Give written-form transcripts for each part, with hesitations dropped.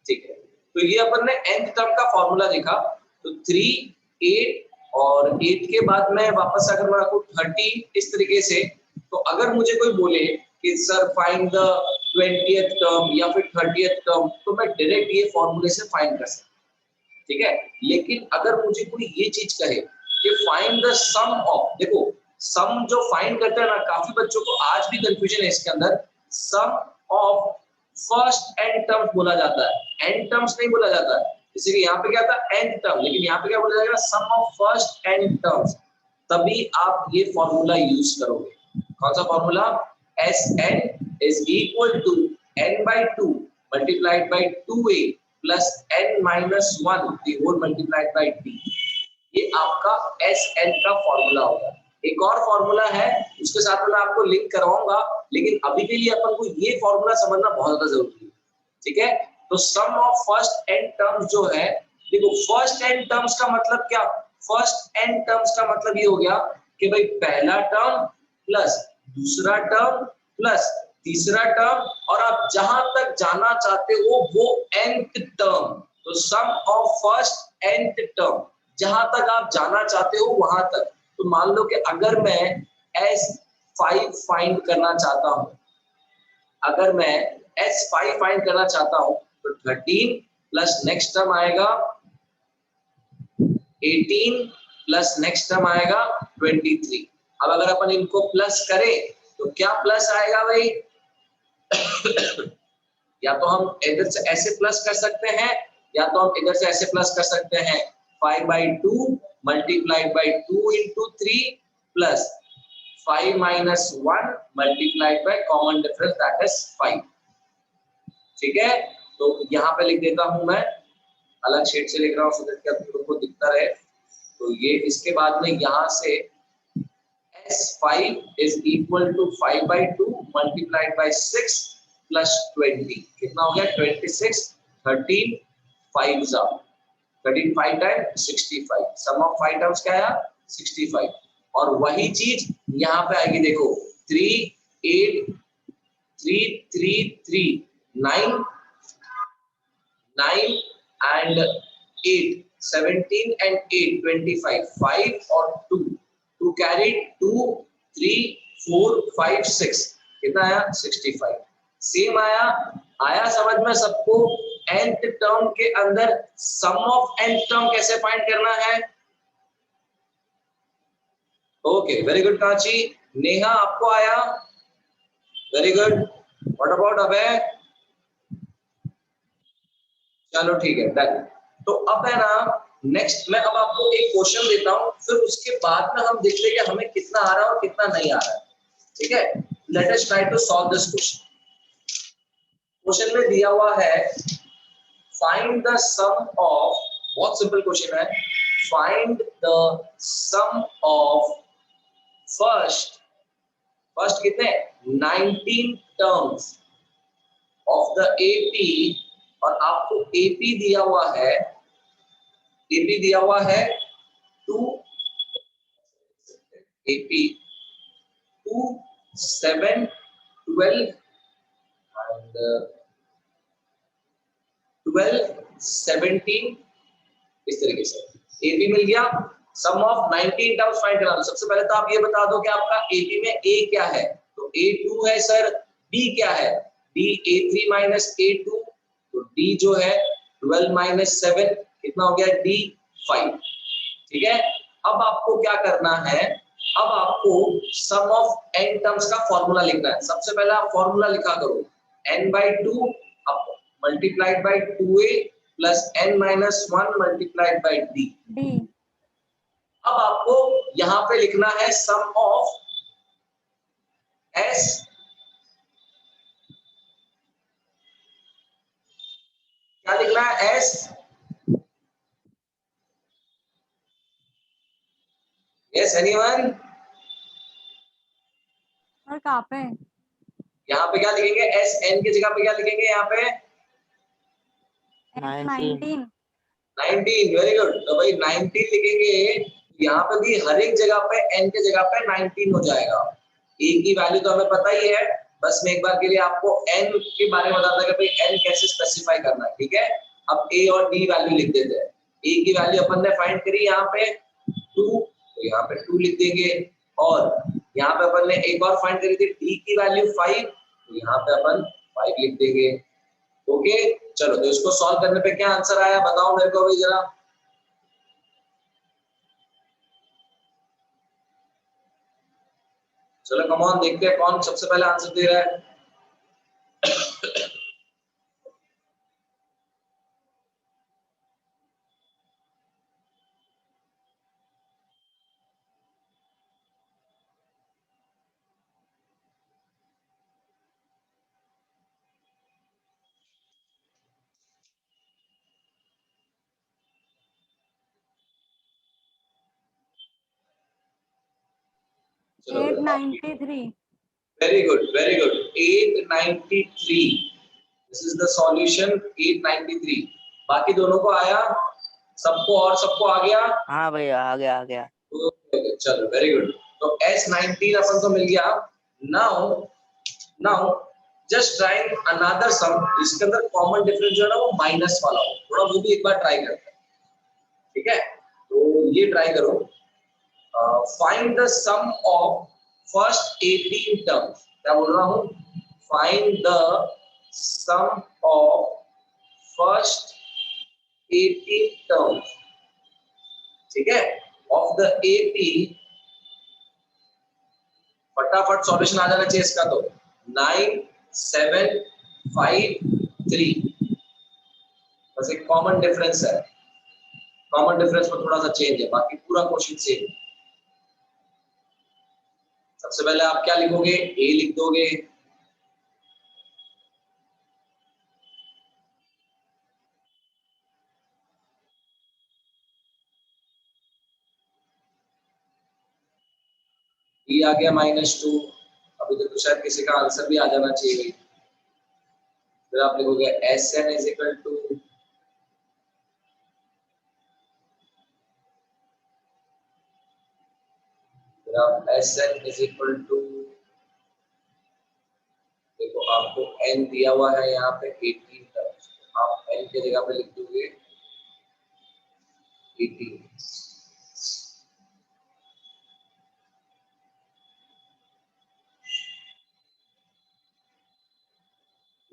ठीक है, तो ये अपन ने nth टर्म का फॉर्मूला देखा। तो 3, 8 और 8 के बाद में वापस अगर मैं रखूं 30 इस तरीके से, तो अगर मुझे कोई बोले कि sir find the 20th term या फिर 30th टर्म, तो मैं डायरेक्ट ये फॉर्मूले से फाइंड कर सकता हूं, ठीक है। लेकिन अगर मुझे कोई ये चीज कहे कि फाइंड द सम ऑफ, देखो सम जो फाइंड करते हैं ना, काफी बच्चों को आज भी कंफ्यूजन है इसके अंदर। सम ऑफ फर्स्ट एन टर्म्स बोला जाता है, एन टर्म्स नहीं बोला जाता है। जैसे कि यहाँ पे क्या था एन टर्म, लेकिन यहाँ पे क्या बोला जाएगा sum of first n terms. तभी आप ये फॉर्मूला यूज करोगे। कौन सा formula? S n is equal to n by 2 multiplied by 2a plus n minus 1 the whole multiplied by d. ये आपका एस एन का फॉर्मूला होगा। एक और फॉर्मूला है, उसके साथ मैं आपको लिंक करवाऊंगा, लेकिन अभी के लिए अपन को ये फॉर्मूला समझना बहुत ज्यादा जरूरी है, ठीक है। तो सम ऑफ फर्स्ट एन टर्म्स जो है, देखो फर्स्ट एन टर्म्स का मतलब क्या? फर्स्ट एन टर्म्स का मतलब ये हो गया कि भाई पहला टर्म प्लस दूसरा टर्म प्लस तीसरा टर्म, और आप जहां तक जाना चाहते हो वो nth टर्म। तो सम ऑफ फर्स्ट nth टर्म, जहां तक आप जाना चाहते हो वहां तक। तो मान लो कि अगर मैं S5 फाइंड करना चाहता हूं, अगर मैं S5 फाइंड करना चाहता हूं, तो 13 प्लस नेक्स्ट टर्म आएगा 18 प्लस नेक्स्ट टर्म आएगा 23। अब अगर अपन इनको प्लस करें तो क्या प्लस आएगा भाई? या तो हम इधर से ऐसे प्लस कर सकते हैं, या तो हम इधर से ऐसे प्लस कर सकते हैं 5/2 multiplied by 2 into 3 plus 5 minus 1 multiplied by common difference that is 5। ठीक है, तो यहाँ पे लिख देता हूं मैं, अलग शेड से लिख रहा हूँ सो दैट आप लोगों को दिखता रहे। तो ये इसके बाद में यहाँ से S5 is equal to 5/2 multiplied by 6 plus 20। कितना हो गया? 26, 13, 5 13 5 times 65। सम ऑफ 5 टर्म्स क्या आया? 65। और वही चीज यहाँ पे आएगी, देखो 3, 8, 3, 3, 3, 9, 9 and 8, 17 and 8, 25, 5 और 2 टू कैरी 2, 3, 4, 5, 6, कितना आया? 65। सेम आया, आया समझ में सबको? nth टर्म के अंदर सम ऑफ nth टर्म कैसे फाइंड करना है? Okay, very good Kanchi. Neha आपको आया? Very good. व्हाट अबाउट अभय? चलो ठीक है, डन। तो अब है ना, नेक्स्ट मैं अब आपको एक क्वेश्चन देता हूं, फिर उसके बाद में हम देख लेंगे हमें कितना आ रहा है और कितना नहीं आ रहा है। ठीक है, let us try to solve this question. Question में दिया हुआ है फाइंड द सम ऑफ, बहुत सिंपल क्वेश्चन है, find the sum of first कितने 19 टर्म्स ऑफ द एपी, और आपको एपी दिया हुआ है, एपी दिया हुआ है 2 AP 2, 7, 12 and 12, 17 इस तरीके से AP मिल गया। सम ऑफ 19 टर्म्स फाइंड करना। तो सबसे पहले तो आप ये बता दो कि आपका AP में A क्या है? तो A2 है सर। B क्या है? D A3 माइनस A2, तो D जो है 12 माइनस 7 कितना हो गया? D5। ठीक है, अब आपको क्या करना है? अब आपको सम ऑफ n टर्म्स का फॉर्मूला लिखना है। सबसे पहले आप फॉर्मूला लिखा करो n/2 अब multiplied by 2a plus n minus 1 multiplied by d। अब आपको यहां पे लिखना है सम ऑफ s, क्या लिखना है? s, yes anyone? और कहाँ पे? यहाँ पे क्या लिखेंगे? एस एन की जगह पे क्या लिखेंगे? यहाँ पे 19। 19, वेरी गुड। तो भाई 19 लिखेंगे, यहाँ पे भी हर एक जगह पे n के जगह पे 19 हो जाएगा। ए की वैल्यू तो हमें पता ही है, बस मैं एक बार के लिए आपको n के बारे में बताता कि भाई n कैसे स्पेसिफाई करना है, ठीक है। अब a और d वैल्यू लिख देते हैं। a की वैल्यू अपन ने फाइंड करी यहाँ पे 2, तो यहाँ पे 2 लिख देंगे, और यहाँ पे अपन ने एक और फाइंड करी थी d की वैल्यू 5, तो यहाँ पे अपन 5 लिख देंगे। ओके, चलो तो इसको सॉल्व करने पे क्या आंसर आया बताओ मेरे को अभी जरा। चलो कम ऑन, देखते हैं कौन सबसे पहले आंसर दे रहा है। चलो 893। Very good, very good, 893। This is the solution, 893। बाकी दोनों को आया, सबको और सबको आ गया? हाँ भैया आ गया आ गया। चलो वेरी गुड। तो S19 अपन को मिल गया। नाउ जस्ट ट्राई अनदर सम जिसके अंदर कॉमन डिफरेंस जो है ना वो माइनस वाला हो, थोड़ा वो भी एक बार ट्राई करते हैं, ठीक है। तो ये ट्राई करो, find the sum of first 18 terms. क्या बोल रहा हूँ? Find the sum of first 18 terms, ठीक है, ऑफ द 18। फटाफट सॉल्यूशन आ जाना चाहिए इसका। तो 9 7 5 3, बस एक कॉमन डिफरेंस है, कॉमन डिफरेंस में थोड़ा सा चेंज है, बाकी पूरा क्वेश्चन सेम। सबसे पहले आप क्या लिखोगे? ए लिख दोगे, ई आ गया -2। अभी तक तो शायद किसी का आंसर भी आ जाना चाहिए। फिर आप लिखोगे S n is equal to, फिर आप S n is equal to, देखो आपको एन दिया हुआ है यहाँ पे 18 टर्म्स, आप एन की जगह पे लिख दोगे 18।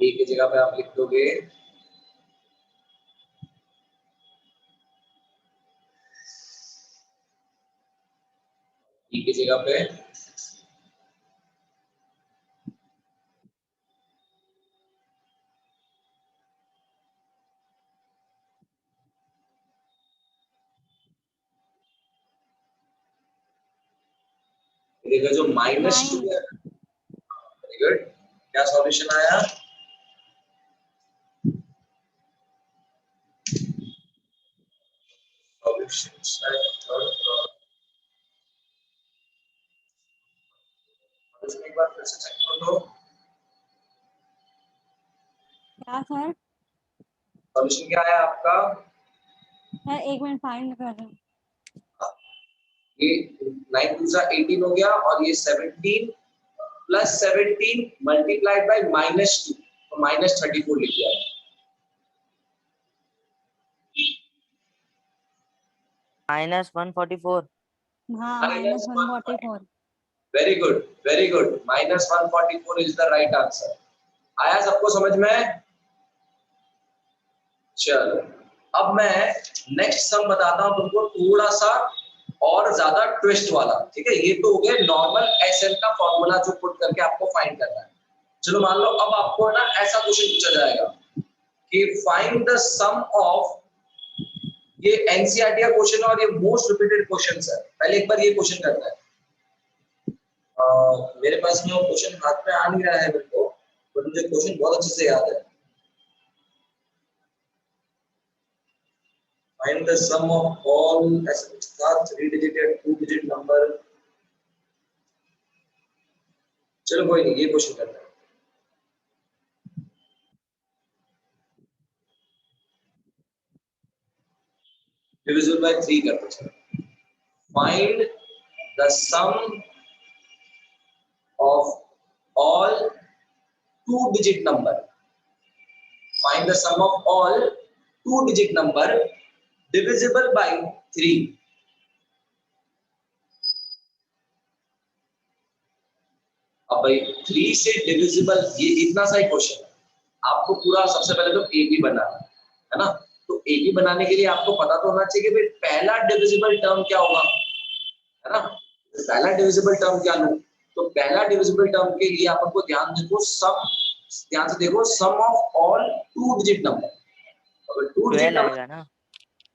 ए की जगह पे आप लिख दोगे ई की जगह पे देखो जो -2 है। वेरी गुड, क्या सॉल्यूशन आया? सॉल्यूशन एक बार फिर से चेक कर लो। क्या सर? सॉल्यूशन क्या है आपका? सर एक मिनट फाइंड कर रहे हैं। ये 9 2 18 हो गया, और ये 17 प्लस 17 मल्टीप्लाइड बाय -2, तो -34 लिख दिया। -144। हाँ -144। Very good, very good, -144 is the right answer. आया सबको समझ में? चलो अब मैं नेक्स्ट सम बताता हूं तुमको, थोड़ा सा और ज्यादा ट्विस्ट वाला, ठीक है। ये तो हो गया नॉर्मल एसएन का फॉर्मूला जो पुट करके आपको फाइंड करना है। चलो मान लो अब आपको ना ऐसा क्वेश्चन पूछा जाएगा कि फाइंड द सम ऑफ, ये एनसीईआरटी का क्वेश्चन है और ये मोस्ट रिपीटेड क्वेश्चंस है। पहले एक बार ये क्वेश्चन करना है। मेरे पास में वो क्वेश्चन हाथ में आ नहीं रहा है मेरे को, बट मुझे क्वेश्चन बहुत अच्छे से याद है। Find the sum of all three-digit 2-digit number। चलो कोई नहीं, ये क्वेश्चन करते हैं। Divisible by 3 करते हैं। Find the sum of all 2-digit number. Find the sum of all 2-digit number divisible by 3. अब भाई 3 से डिविजिबल, ये इतना सा ही क्वेश्चन है। आपको पूरा सबसे पहले तो ए बी बनाना है ना। तो ए बी बनाने के लिए आपको पता तो होना चाहिए कि भाई पहला डिविजिबल टर्म क्या होगा, है ना। तो पहला डिविजिबल टर्म क्या लूं, तो पहला डिविजिबल टर्म के लिए आप आपको ध्यान से देखो सम ऑफ ऑल 2-digit नंबर। अगर 2-digit नंबर आएगा ना,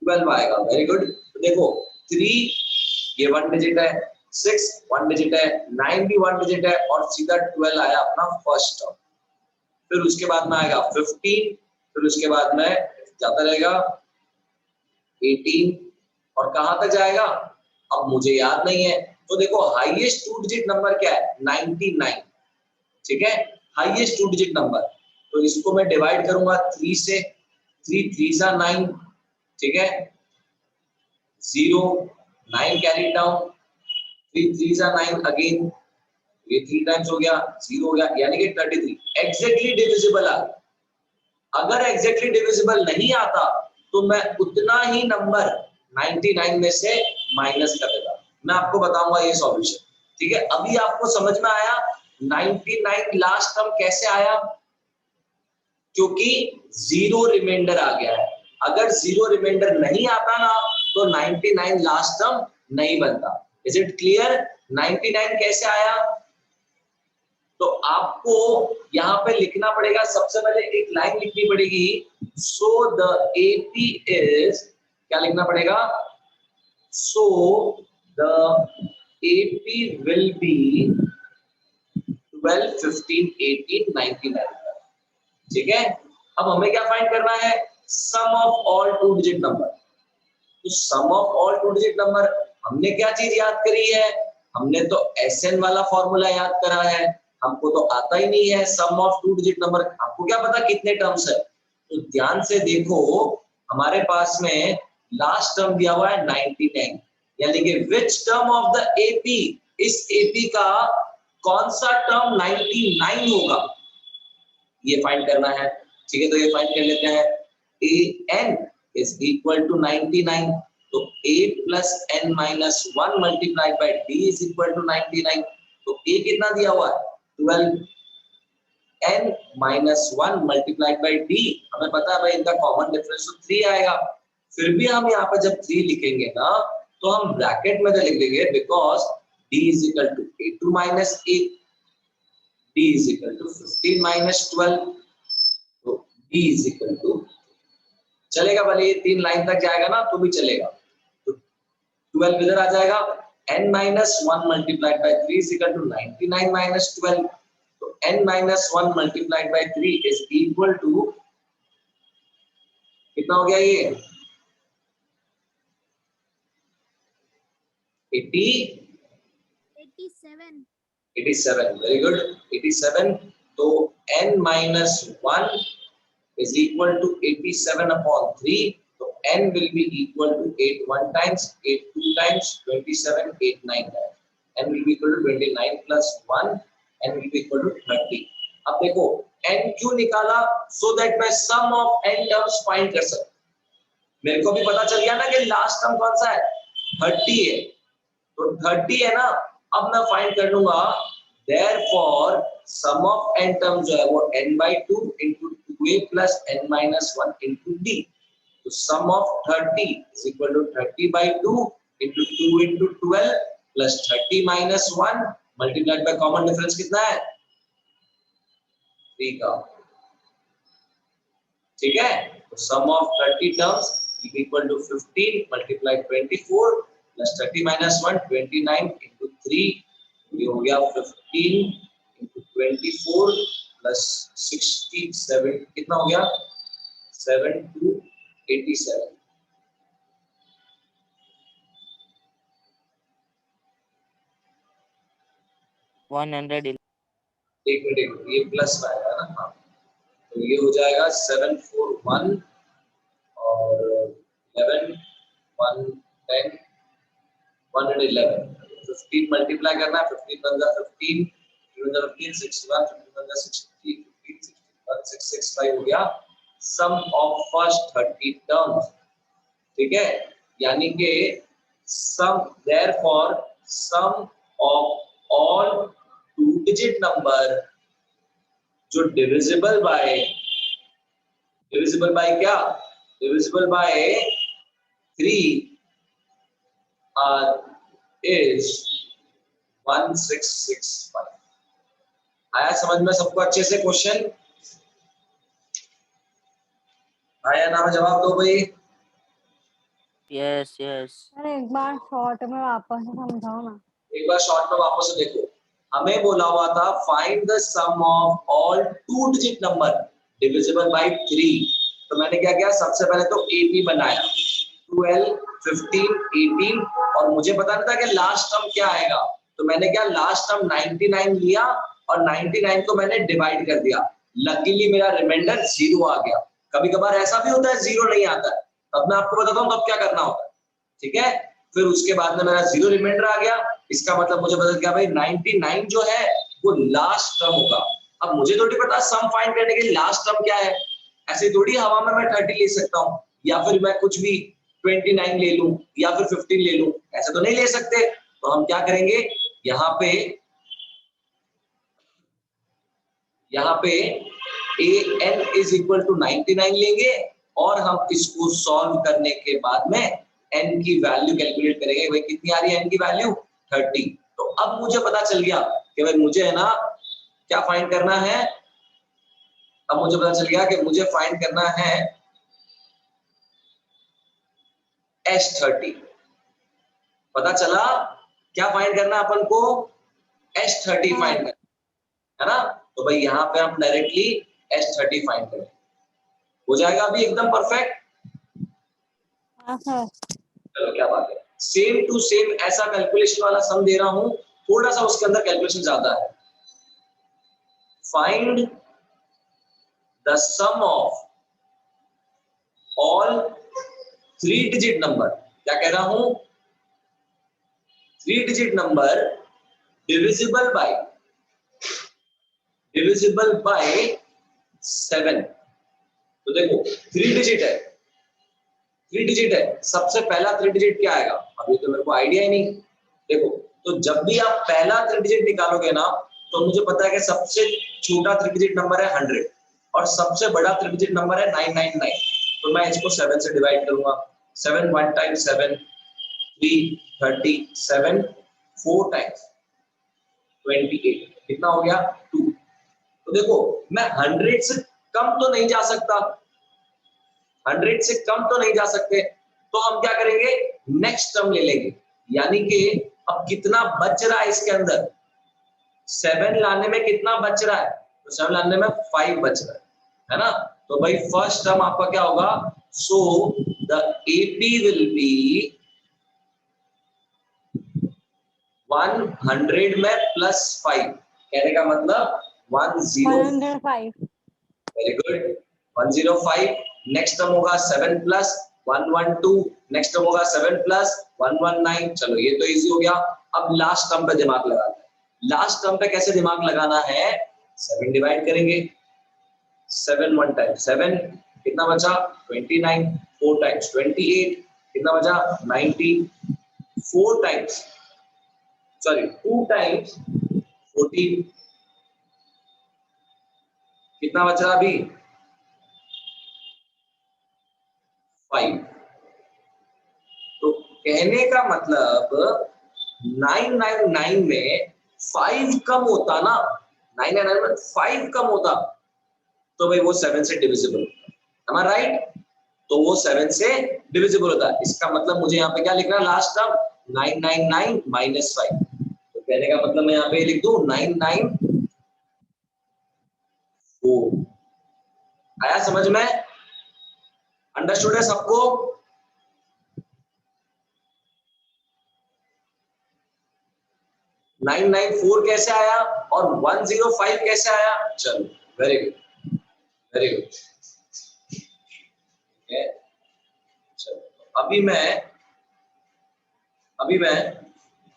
12 आएगा। Very good. तो देखो 3 ये 1 डिजिट है, 6 1 डिजिट है, 9 भी 1 डिजिट है और सीधा 12 आया अपना फर्स्ट टर्म। फिर उसके बाद में आएगा 15, फिर उसके बाद में जाता रहेगा 18 और कहां तक जाएगा अब मुझे याद नहीं है। तो देखो हाईएस्ट 2-digit नंबर क्या है, 99। ठीक है, हाईएस्ट 2-digit नंबर। तो इसको मैं डिवाइड करूंगा 3 से, 3 3 सा 9, ठीक है, 0 9 कैरी डाउन, 3 3 सा 9 अगेन, ये 3 टाइम्स हो गया, 0 हो गया, यानी कि 33 एग्जैक्टली डिविजिबल आ गया। अगर एग्जैक्टली डिविजिबल नहीं आता तो मैं उतना ही नंबर 99 में से माइनस कर देता। मैं आपको बताऊंगा ये सॉल्यूशन। ठीक है, अभी आपको समझ में आया 99 लास्ट टर्म कैसे आया, क्योंकि 0 रिमाइंडर आ गया है। अगर 0 रिमाइंडर नहीं आता ना तो 99 लास्ट टर्म नहीं बनता। Is it clear? 99 कैसे आया, तो आपको यहां पे लिखना पड़ेगा, सबसे पहले एक लाइन लिखनी पड़ेगी। सो द एपी इज, क्या लिखना पड़ेगा, so the AP will be 12 15 18 99। ठीक है, अब हमें क्या फाइंड करना है, सम ऑफ ऑल 2-digit नंबर। तो सम ऑफ ऑल 2-digit नंबर हमने क्या चीज याद करी है, हमने तो SN वाला फॉर्मूला याद करा है। हमको तो आता ही नहीं है सम ऑफ 2-digit नंबर, आपको क्या पता कितने टर्म्स है। तो ध्यान से देखो, हमारे पास में लास्ट टर्म दिया हुआ है 99, यानी कि which term of the AP, इस एपी का कौन सा टर्म 99 होगा, ये फाइंड करना है। ठीक है, तो ये फाइंड कर लेते हैं। an is equal to 99, तो a plus n minus 1 multiplied by d is equal to 99। तो a कितना दिया हुआ है 12, n minus 1 multiplied by d, हमें पता है भाई इनका कॉमन डिफरेंस तो 3 आएगा। फिर भी हम यहाँ पे जब 3 लिखेंगे ना तो हम ब्रैकेट में लिख देंगे, because d is equal to 8 minus 8, d is equal to 15 minus 12, तो d is equal to, चलेगा भले ये 3 लाइन तक जाएगा ना तो भी चलेगा। तो 12 इधर आ जाएगा, n minus 1 multiplied by 3 is equal to 99 minus 12, तो n minus 1 multiplied by 3 is equal to, कितना हो गया ये 87, वेरी गुड 87। तो n minus 1 is equal to 87 upon 3, so n will be equal to 8 1 times, 8 2 times, 27 8 9 times, n will be equal to 29 plus 1, n will be equal to 30। अब देखो n क्यों निकाला, so that मैं sum of n terms find कर सकूं। मेरे को भी पता चल गया ना कि लास्ट टर्म कौन सा है 30 है, तो 30 है ना, अब मैं फाइंड कर लूंगा, therefore sum of n terms जो है वो n by 2 into 2a plus n minus 1 into d, तो sum of 30 is equal to 30 by 2 into 2 into 12 plus 30 minus 1 multiplied by common difference कितना है 3 का। ठीक है, तो sum of 30 terms is equal to 15 multiplied 24 plus 30 minus 1 29 into 3, ये हो गया 15 into 24 plus 67, कितना हो गया 7 to 87। एक मिनट, ये प्लस में आएगा ना, हाँ, तो ये हो जाएगा 741 और 11 1 10 111, 15 मल्टीप्लाई करना है, 15 बन जाए 15, 15 61, 15 बन जाए 63, 1665 हो गया सम ऑफ फर्स्ट 30 टर्म्स, ठीक है, यानी कि sum therefore sum of all 2 digit number जो डिविजिबल बाय क्या, डिविजिबल बाय 3 is 1665। आया समझ में सबको अच्छे से क्वेश्चन? आया ना? जवाब दो भाई। Yes yes. अरे एक बार शॉर्ट में वापस से समझाओ ना। एक बार शॉर्ट में वापस से देखो, हमें बोला हुआ था find the sum of all 2 digit number divisible by 3। तो मैंने क्या किया, सबसे पहले तो 80 बनाया, 12, 15, 18, और मुझे बताना था कि लास्ट टर्म क्या आएगा। तो मैंने क्या, लास्ट टर्म 99 लिया और 99 को मैंने डिवाइड कर दिया। लकीली मेरा रिमाइंडर 0 आ गया। कभी कभार ऐसा भी होता है 0 नहीं आता है, तब मैं आपको बताता हूँ तब क्या करना होता है, ठीक है। फिर उसके बाद में मेरा 0 रिमाइंडर आ गया, इसका मतलब मुझे पता गया भाई 99 जो है वो लास्ट टर्म होगा। अब मुझे थोड़ी पता सम फाइंड करने के लिए लास्ट टर्म क्या है, ऐसे थोड़ी हवा में मैं 30 ले सकता हूँ, या फिर मैं कुछ भी 29 ले लूं या फिर 15 ले लूं, ऐसे तो नहीं ले सकते। तो हम क्या करेंगे, यहाँ पे an इज इक्वल टू 99 लेंगे और हम इसको सॉल्व करने के बाद में n की वैल्यू कैलकुलेट करेंगे। भाई कितनी आ रही है n की वैल्यू, 30। तो अब मुझे पता चल गया कि भाई मुझे है ना क्या फाइंड करना है, अब मुझे पता चल गया कि मुझे फाइंड करना है S30। पता चला क्या फाइंड करना है अपन को, S30 फाइंड करना है ना। तो भाई यहाँ पे हम डायरेक्टली S30 फाइंड करें, हो जाएगा अभी एकदम परफेक्ट। चलो क्या बात है, सेम टू सेम ऐसा कैलकुलेशन वाला सम दे रहा हूं, थोड़ा सा उसके अंदर कैलकुलेशन ज्यादा है। Find the sum of all 3 digit number, क्या कह रहा हूं, 3 डिजिट नंबर डिविजिबल बाय 7। तो देखो 3 डिजिट है, सबसे पहला 3 डिजिट क्या आएगा, अभी तो मेरे को आइडिया ही नहीं। देखो तो जब भी आप पहला 3 डिजिट निकालोगे ना, तो मुझे पता है कि सबसे छोटा 3 डिजिट नंबर है 100 और सबसे बड़ा 3 डिजिट नंबर है 999। तो मैं इसको 7 से डिवाइड करूंगा, 7 1 टाइम्स 7 3 37, 4 टाइम्स 28, कितना हो गया 2। तो देखो मैं 100 से कम तो नहीं जा सकता, 100 से कम तो नहीं जा सकते, तो हम क्या करेंगे, नेक्स्ट टर्म ले लेंगे। यानी कि अब कितना बच रहा है इसके अंदर, 7 लाने में कितना बच रहा है, तो 7 लाने में 5 बच रहा है ना। तो भाई फर्स्ट टर्म आपका क्या होगा, सो द AP विल बी 100 में +5, कहने का मतलब 105। Very good, 105। नेक्स्ट टर्म होगा 7 + 112, नेक्स्ट टर्म होगा 7 + 119। चलो ये तो इजी हो गया। अब लास्ट टर्म पे दिमाग लगाना है। लास्ट टर्म पे कैसे दिमाग लगाना है, 7 डिवाइड करेंगे, 7 1 टाइम्स 7, कितना बचा 29, 4 टाइम्स 28, कितना बचा 90, 4 टाइम्स सॉरी 2 टाइम्स 14, कितना बच रहा अभी 5। तो कहने का मतलब 999 में 5 कम होता ना, 999 में 5 कम होता, तो भाई वो 7 से डिविजिबल होता, am I right? तो वो 7 से डिविजिबल होता है। इसका मतलब मुझे यहाँ पे क्या लिखना है, लास्ट टर्म 999 - 5। तो कहने का मतलब मैं यहाँ पे लिख दूं 994। आया समझ में, अंडरस्टूड है सबको? नाइन 994 कैसे आया और 105 कैसे आया, चलो वेरी गुड वेरी गुड। चलो अभी मैं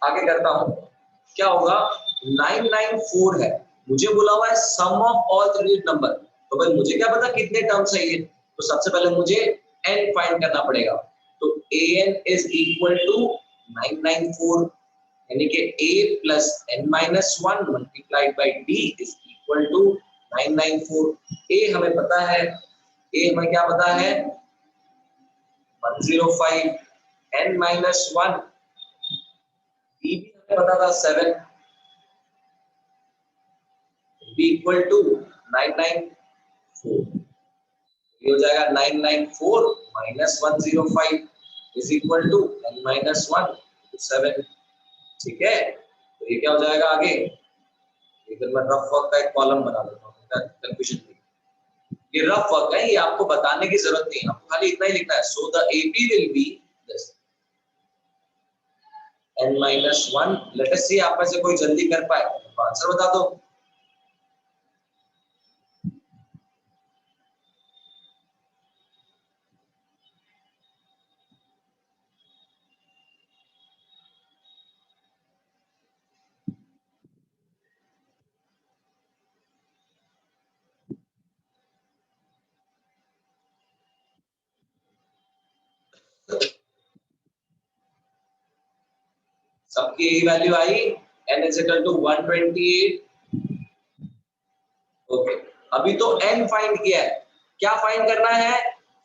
आगे करता हूं। क्या होगा, 994 है, मुझे बोला हुआ है सम ऑफ ऑल 3 डिजिट नंबर, तो तो भाई मुझे क्या पता कितने टर्म्स है ये, तो सबसे पहले मुझे n फाइंड करना पड़ेगा। तो an इज इक्वल टू 994, यानी कि a plus n minus 1 multiplied by d is equal to 994। a हमें पता है, a हमें क्या पता है 105, n माइनस 1 d भी हमें पता था 7, b इक्वल टू 994। ये हो जाएगा 994 minus 105 is equal to n minus 1 7। ठीक है, तो ये क्या हो जाएगा आगे, इधर मैं रफ वर्क का एक कॉलम बना देता हूँ, कंफ्यूजन नहीं। ये रफ वर्क है, ये आपको बताने की जरूरत नहीं है, आपको खाली इतना ही लिखना है। So the AP will be this n minus 1। Let us see आप में से कोई जल्दी कर पाए तो आंसर बता दो। सबकी यही value I, n is equal to 128। Okay, अभी तो n फाइंड किया है, क्या फाइंड करना है,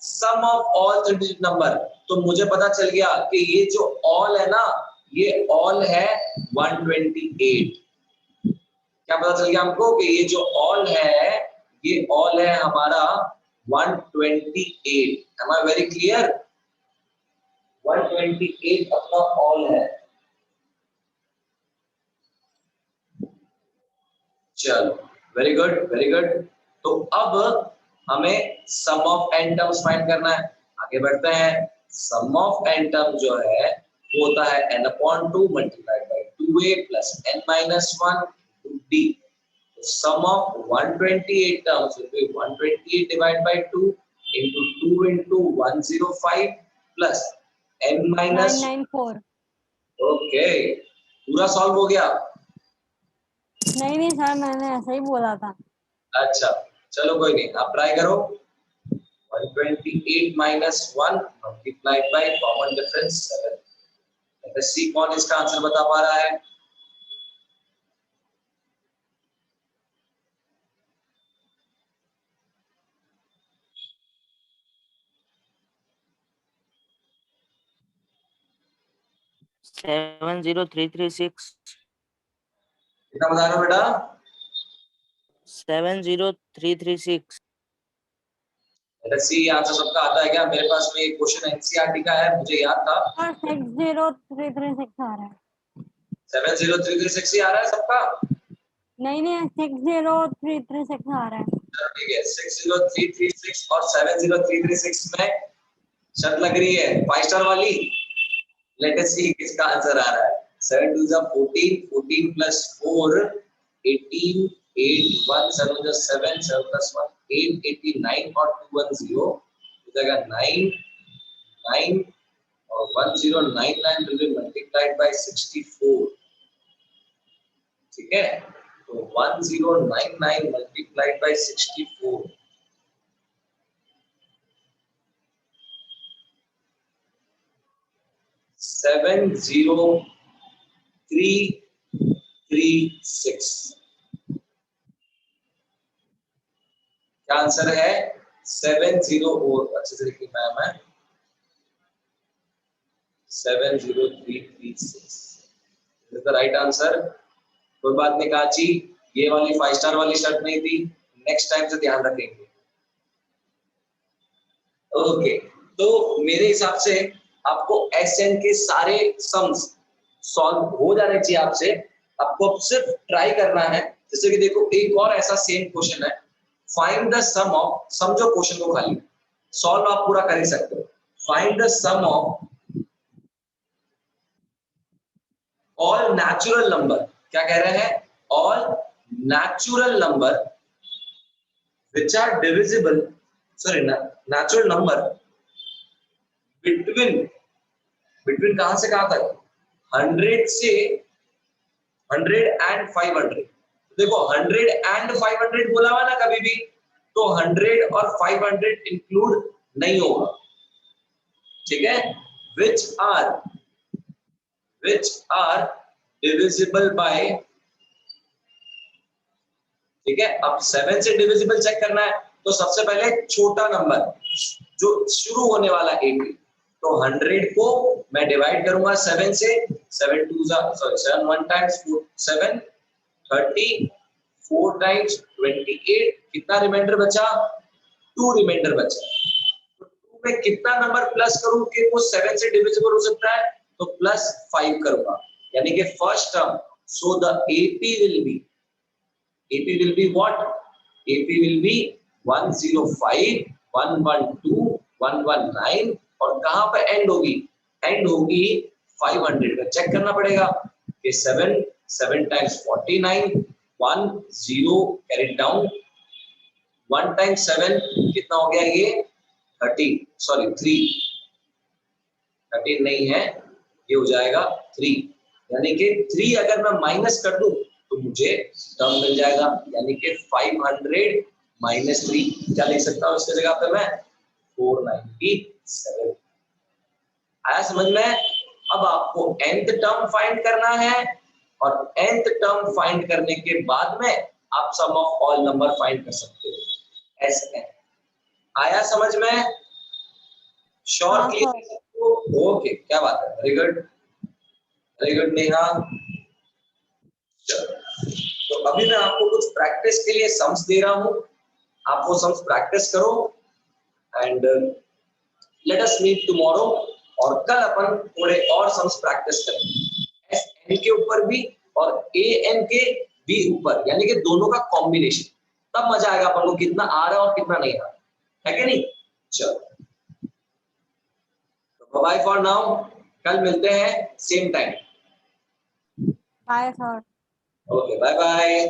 सम ऑफ ऑल 3 डिजिट नंबर। तो मुझे पता चल गया कि ये जो ऑल है ना, ये ऑल है 128। क्या पता चल गया हमको कि ये जो ऑल है, ये ऑल है हमारा 128। M I very clear? 128 अपना ऑल है। चलो, वेरी गुड वेरी गुड। तो अब हमें सम ऑफ n टर्म्स फाइंड करना है। आगे बढ़ते हैं। सम ऑफ n टर्म जो है वो होता है n upon 2 multiplied by 2a plus n minus 1 d। Sum of 128 terms will be 128 divide by 2 into 2 into 105 plus n minus 994। Okay, पूरा सॉल्व हो गया? नहीं सर, मैंने ऐसा ही बोला था। अच्छा, चलो कोई नहीं, आप ट्राई करो। 128 minus 1 multiplied by common difference 7। Let us see कौन इसका आंसर बता पा रहा है। Seven zero three three six. कितना बता रहे हो बेटा? 70336। लेट अस सी आंसर सबका आता है क्या? मेरे पास में एक क्वेश्चन एनसीईआरटी का है, मुझे याद था। और 60336 आ रहा है। 70336 ही आ रहा है सबका? नहीं 60336 आ रहा है। चलो ठीक है, 60336 और 70336 में शर्त लग रही है 5 स्टार वाली। लेट अस सी किसका आंसर आ रहा है। 7 2 14, 14 plus 4 18, 8 1 7 7 7 plus 1 8 89 और 210 हो जाएगा 9 9 और 1099 will be multiplied by 64। ठीक है, तो 1099 multiplied by 64 70336। क्या आंसर है? 70 और अच्छे से लिखिए मैम है 70336 इज द राइट आंसर। कोई बात नहीं काची, ये वाली 5 स्टार वाली शर्त नहीं थी, नेक्स्ट टाइम से ध्यान रखेंगे। ओके, तो मेरे हिसाब से आपको एसएन के सारे सम्स सॉल्व हो जाने चाहिए आपसे। आपको अब सिर्फ ट्राई करना है। जैसे कि देखो एक और ऐसा सेम क्वेश्चन है, फाइंड द सम ऑफ, समझो क्वेश्चन को खाली, सॉल्व आप पूरा कर ही सकते हो। Find the sum of all natural number. क्या कह रहे हैं? All natural number which are divisible, sorry natural number between कहां से कहां तक? 100 से 100 and 500। देखो 100 and 500 बोला हुआ ना कभी भी, तो 100 और 500 इंक्लूड नहीं होगा, ठीक है। which are divisible by, ठीक है। अब 7 से डिविजिबल चेक करना है, तो सबसे पहले छोटा नंबर जो शुरू होने वाला 80, तो 100 को मैं डिवाइड करूंगा 7 से, 7 2 7 1 टाइम्स 7 30, 4 टाइम्स 28, कितना रिमाइंडर बचा, 2 रिमाइंडर बचा। तो 2 में कितना नंबर प्लस करूं कि वो 7 से डिविजिबल हो सकता है, तो +5 करूंगा, यानी कि first term, so the AP will be what? AP will be 105, 112, 119, और कहां पे एंड होगी, एंड होगी 500 पे। चेक करना पड़ेगा कि 7 टाइम्स 49, 1 0 कैरी डाउन, 1 टाइम्स 7 कितना हो गया, ये 13 नहीं है, ये हो जाएगा 3, यानी कि 3 अगर मैं माइनस कर दूं तो मुझे टर्म मिल जाएगा, यानी कि 500 माइनस 3, क्या लिख सकता हूं इसकी जगह पे मैं, 497। आया समझ में? अब आपको nth टर्म फाइंड करना है, और nth टर्म फाइंड करने के बाद में आप सम ऑफ ऑल नंबर फाइंड कर सकते हो, ऐसे। आया समझ में? श्योर, हाँ क्लियर? ओके, क्या बात है, वेरी गुड नेहा। तो अभी मैं आपको कुछ प्रैक्टिस के लिए सम्स दे रहा हूं, आप वो सम्स प्रैक्टिस करो, and let us meet tomorrow, और कल अपन थोड़े और सम्स प्रैक्टिस करेंगे, एन के ऊपर भी और एन के भी ऊपर, यानी कि दोनों का कॉम्बिनेशन, तब मजा आएगा अपन को कितना आ रहा है और कितना नहीं आ रहा है कि नहीं। चलो, तो बाय फॉर नाउ, कल मिलते हैं same time. Bye sir. Okay, bye bye.